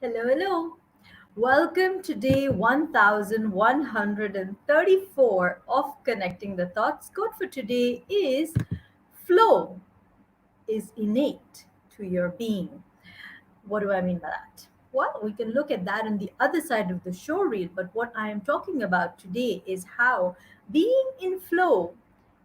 Hello, hello. Welcome to day 1134 of Connecting the Thoughts. Code for today is flow is innate to your being. What do I mean by that? Well, we can look at that on the other side of the show reel, but what I am talking about today is how being in flow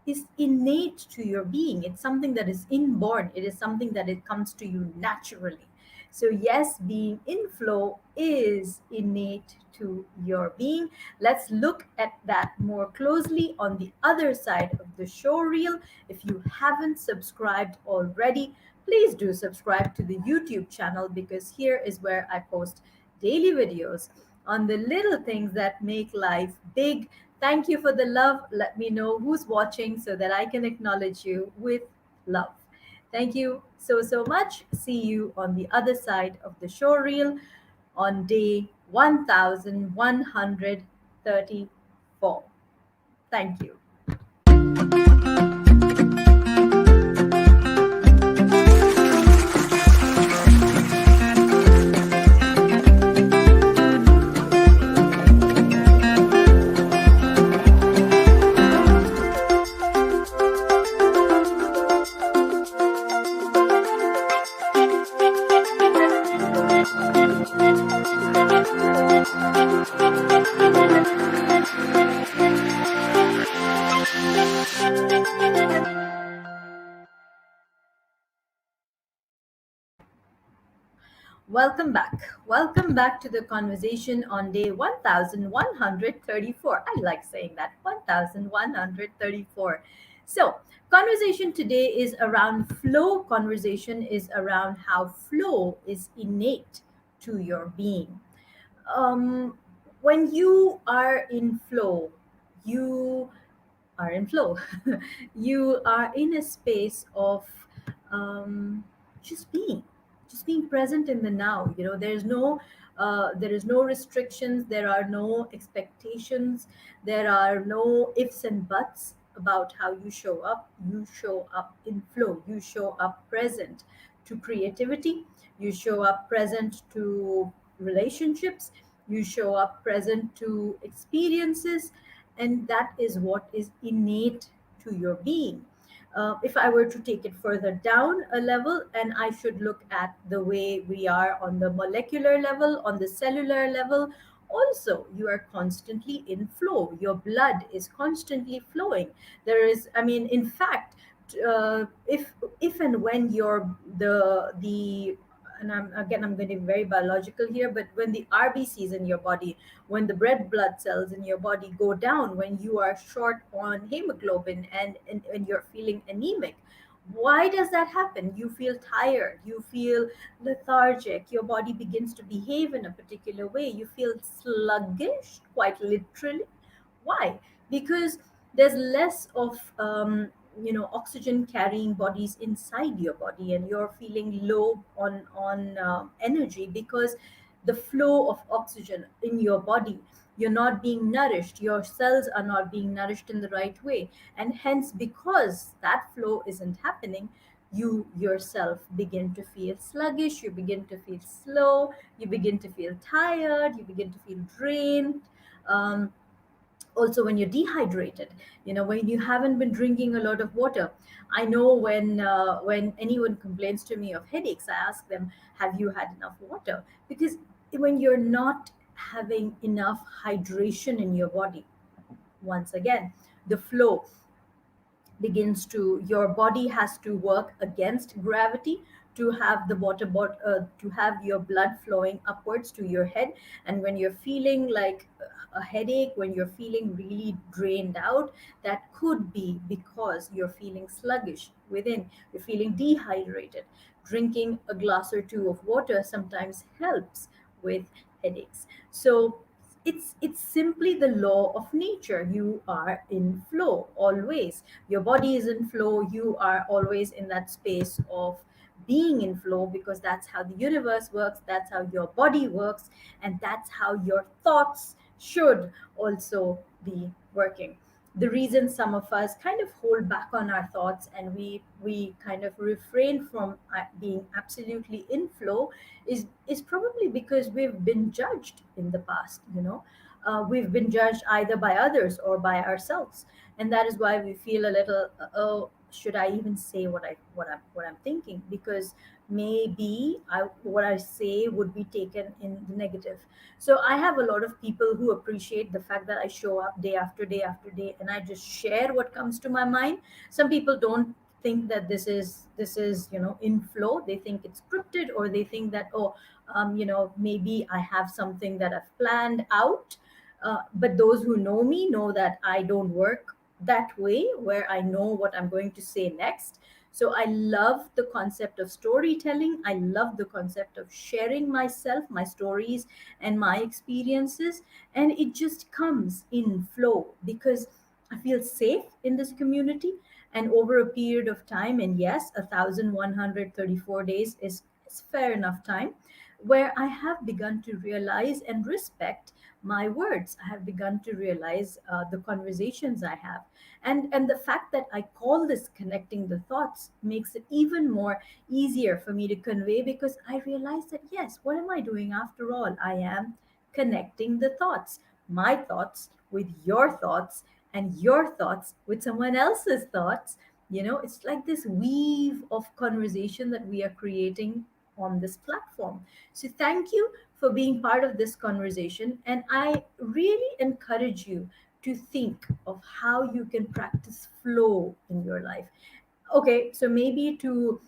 is innate to your being. It's something that is inborn, it is something that it comes to you naturally. So, yes, being in flow is innate to your being. Let's look at that more closely on the other side of the show reel. If you haven't subscribed already, please do subscribe to the YouTube channel because here is where I post daily videos on the little things that make life big. Thank you for the love. Let me know who's watching so that I can acknowledge you with love. Thank you so much. See you on the other side of the show reel on day 1134. Thank you. Welcome back. Welcome back to the conversation on day 1134. I like saying that 1134. So, conversation today is around flow. Conversation is around how flow is innate to your being. Um, when you are in flow, you are in flow. You are in a space of um, just being, just being present in the now. There is no restrictions. There are no expectations. There are no ifs and buts about how you show up. You show up in flow. You show up present to creativity. You show up present to relationships. You show up present to experiences, and that is what is innate to your being. If I were to take it further down a level, and I should look at the way we are on the molecular level, on the cellular level, also you are constantly in flow. Your blood is constantly flowing. There is, I mean, in fact, if and when your the and I'm going to be very biological here, but when the RBCs in your body, when the red blood cells in your body go down, when you are short on hemoglobin and you're feeling anemic, why does that happen? You feel tired, you feel lethargic, your body begins to behave in a particular way, you feel sluggish, quite literally. Why? Because there's less of oxygen carrying bodies inside your body, and you're feeling low on energy because the flow of oxygen in your body, you're not being nourished, your cells are not being nourished in the right way, and hence because that flow isn't happening, you yourself begin to feel sluggish, you begin to feel slow, you begin to feel tired, you begin to feel drained. Um, also when you're dehydrated, when you haven't been drinking a lot of water. I know when anyone complains to me of headaches, I ask them, have you had enough water? Because when you're not having enough hydration in your body, once again, the flow begins to, your body has to work against gravity to have to have your blood flowing upwards to your head. And when you're feeling like a headache, when you're feeling really drained out, that could be because you're feeling sluggish within, you're feeling dehydrated. Drinking a glass or two of water sometimes helps with headaches. So it's simply the law of nature. You are in flow always, your body is in flow, you are always in that space of being in flow, because that's how the universe works, that's how your body works, and that's how your thoughts should also be working. the reason some of us kind of hold back on our thoughts, and we kind of refrain from being absolutely in flow is probably because we've been judged in the past, we've been judged either by others or by ourselves, and that is why we feel a little, oh, should I even say what I'm thinking, because maybe what I say would be taken in the negative. So I have a lot of people who appreciate the fact that I show up day after day after day and I just share what comes to my mind. Some people don't think that this is in flow. They think it's scripted, or they think that, oh, maybe I have something that I've planned out. But those who know me know that I don't work that way, where I know what I'm going to say next. So I love the concept of storytelling. I love the concept of sharing myself, my stories, and my experiences. And it just comes in flow because I feel safe in this community. And over a period of time, and yes, 1,134 days is fair enough time, where I have begun to realize and respect my words. I have begun to realize the conversations I have, and the fact that I call this connecting the thoughts makes it even more easier for me to convey, because I realize that, yes, what am I doing after all? I am connecting the thoughts, my thoughts with your thoughts, and your thoughts with someone else's thoughts. It's like this weave of conversation that we are creating on this platform. So thank you for being part of this conversation, and I really encourage you to think of how you can practice flow in your life. Okay, so maybe to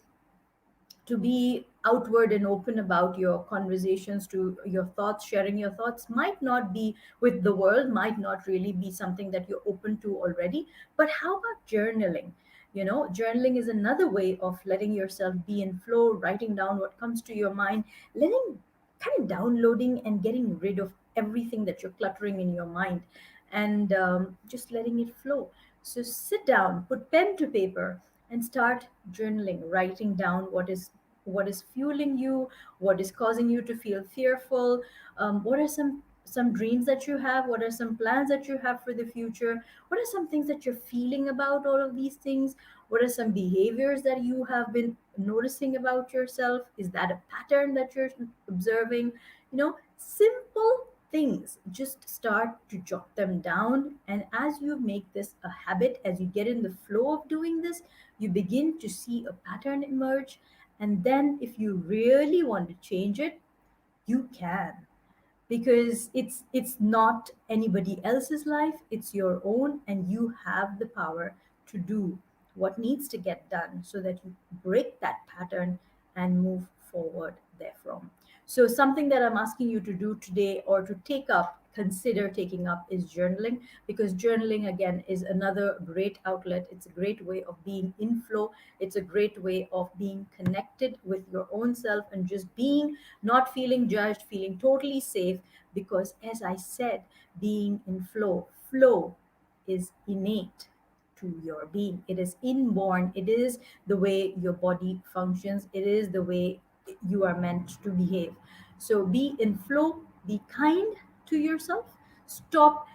be outward and open about your conversations, to your thoughts, sharing your thoughts might not be with the world, might not really be something that you're open to already. But how about journaling? Journaling is another way of letting yourself be in flow, writing down what comes to your mind, letting, kind of downloading and getting rid of everything that you're cluttering in your mind, and just letting it flow. So sit down, put pen to paper, and start journaling, writing down what is fueling you, what is causing you to feel fearful, what are some dreams that you have, what are some plans that you have for the future, what are some things that you're feeling about all of these things, what are some behaviors that you have been noticing about yourself, is that a pattern that you're observing, simple things. Just start to jot them down, and as you make this a habit, as you get in the flow of doing this, you begin to see a pattern emerge. And then if you really want to change it, you can, because it's not anybody else's life, it's your own, and you have the power to do what needs to get done so that you break that pattern and move forward therefrom. So something that I'm asking you to do today, or to consider taking up, is journaling, because journaling again is another great outlet. It's a great way of being in flow. It's a great way of being connected with your own self, and just being, not feeling judged, feeling totally safe. Because as I said, being in flow is innate to your being. It is inborn. It is the way your body functions. It is the way you are meant to behave. So be in flow, be kind to yourself. Stop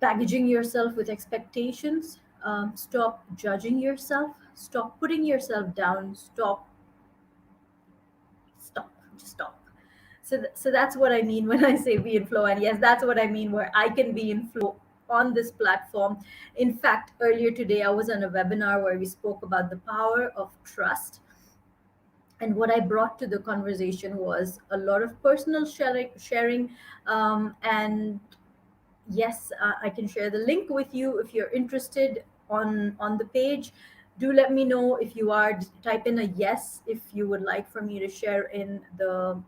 baggaging yourself with expectations. Stop judging yourself. Stop putting yourself down. Stop, just stop. So that's what I mean when I say be in flow. And yes, that's what I mean, where I can be in flow on this platform. In fact, earlier today, I was on a webinar where we spoke about the power of trust. And what I brought to the conversation was a lot of personal sharing, and yes, I can share the link with you if you're interested on the page. Do let me know if you are. Type in a yes if you would like for me to share in the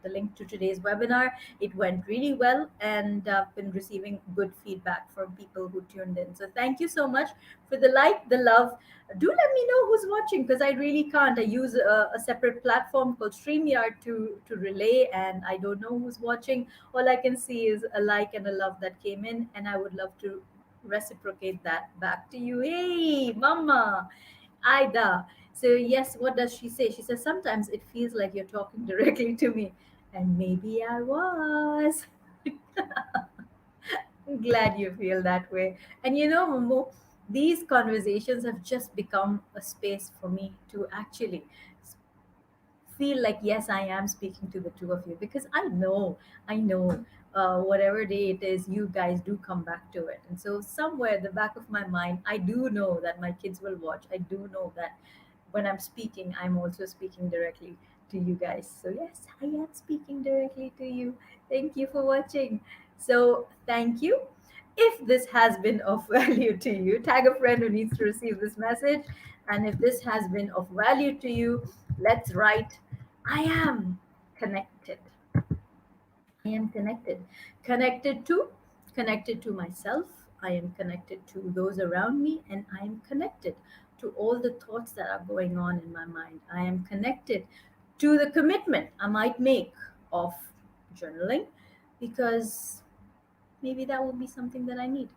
link to today's webinar. It went really well, and I've been receiving good feedback from people who tuned in. So thank you so much for the like, the love. Do let me know who's watching, because I really can't. I use a separate platform called StreamYard to relay, and I don't know who's watching. All I can see is a like and a love that came in, and I would love to reciprocate that back to you. Hey, Mama, Ida. So, yes, what does she say? She says, sometimes it feels like you're talking directly to me. And maybe I was. I'm glad you feel that way. And Momo, these conversations have just become a space for me to actually feel like, yes, I am speaking to the two of you, because I know whatever day it is, you guys do come back to it. And so somewhere at the back of my mind, I do know that my kids will watch. I do know that when I'm speaking, I'm also speaking directly to you guys. So yes, I am speaking directly to you. Thank you for watching. So thank you. If this has been of value to you, tag a friend who needs to receive this message. And if this has been of value to you, let's write, I am connected. I am connected. Connected to, connected to myself. I am connected to those around me, and I am connected to all the thoughts that are going on in my mind. I am connected to the commitment I might make of journaling, because maybe that will be something that I need.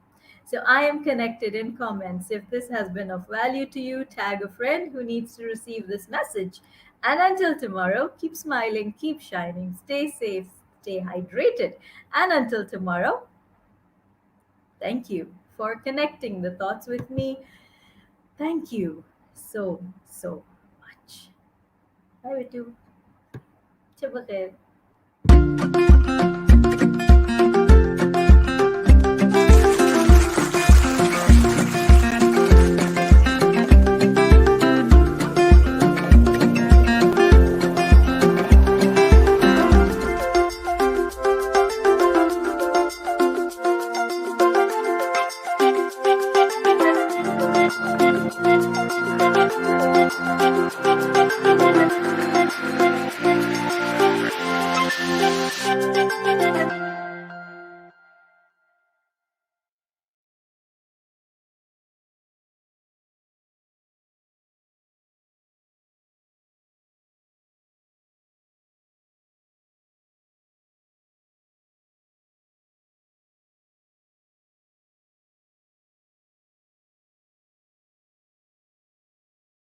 So I am connected in comments. If this has been of value to you, tag a friend who needs to receive this message. And until tomorrow, keep smiling, keep shining, stay safe, stay hydrated. And until tomorrow, thank you for connecting the thoughts with me. Thank you so, so much. Bye, Ritu. Tabakh khair.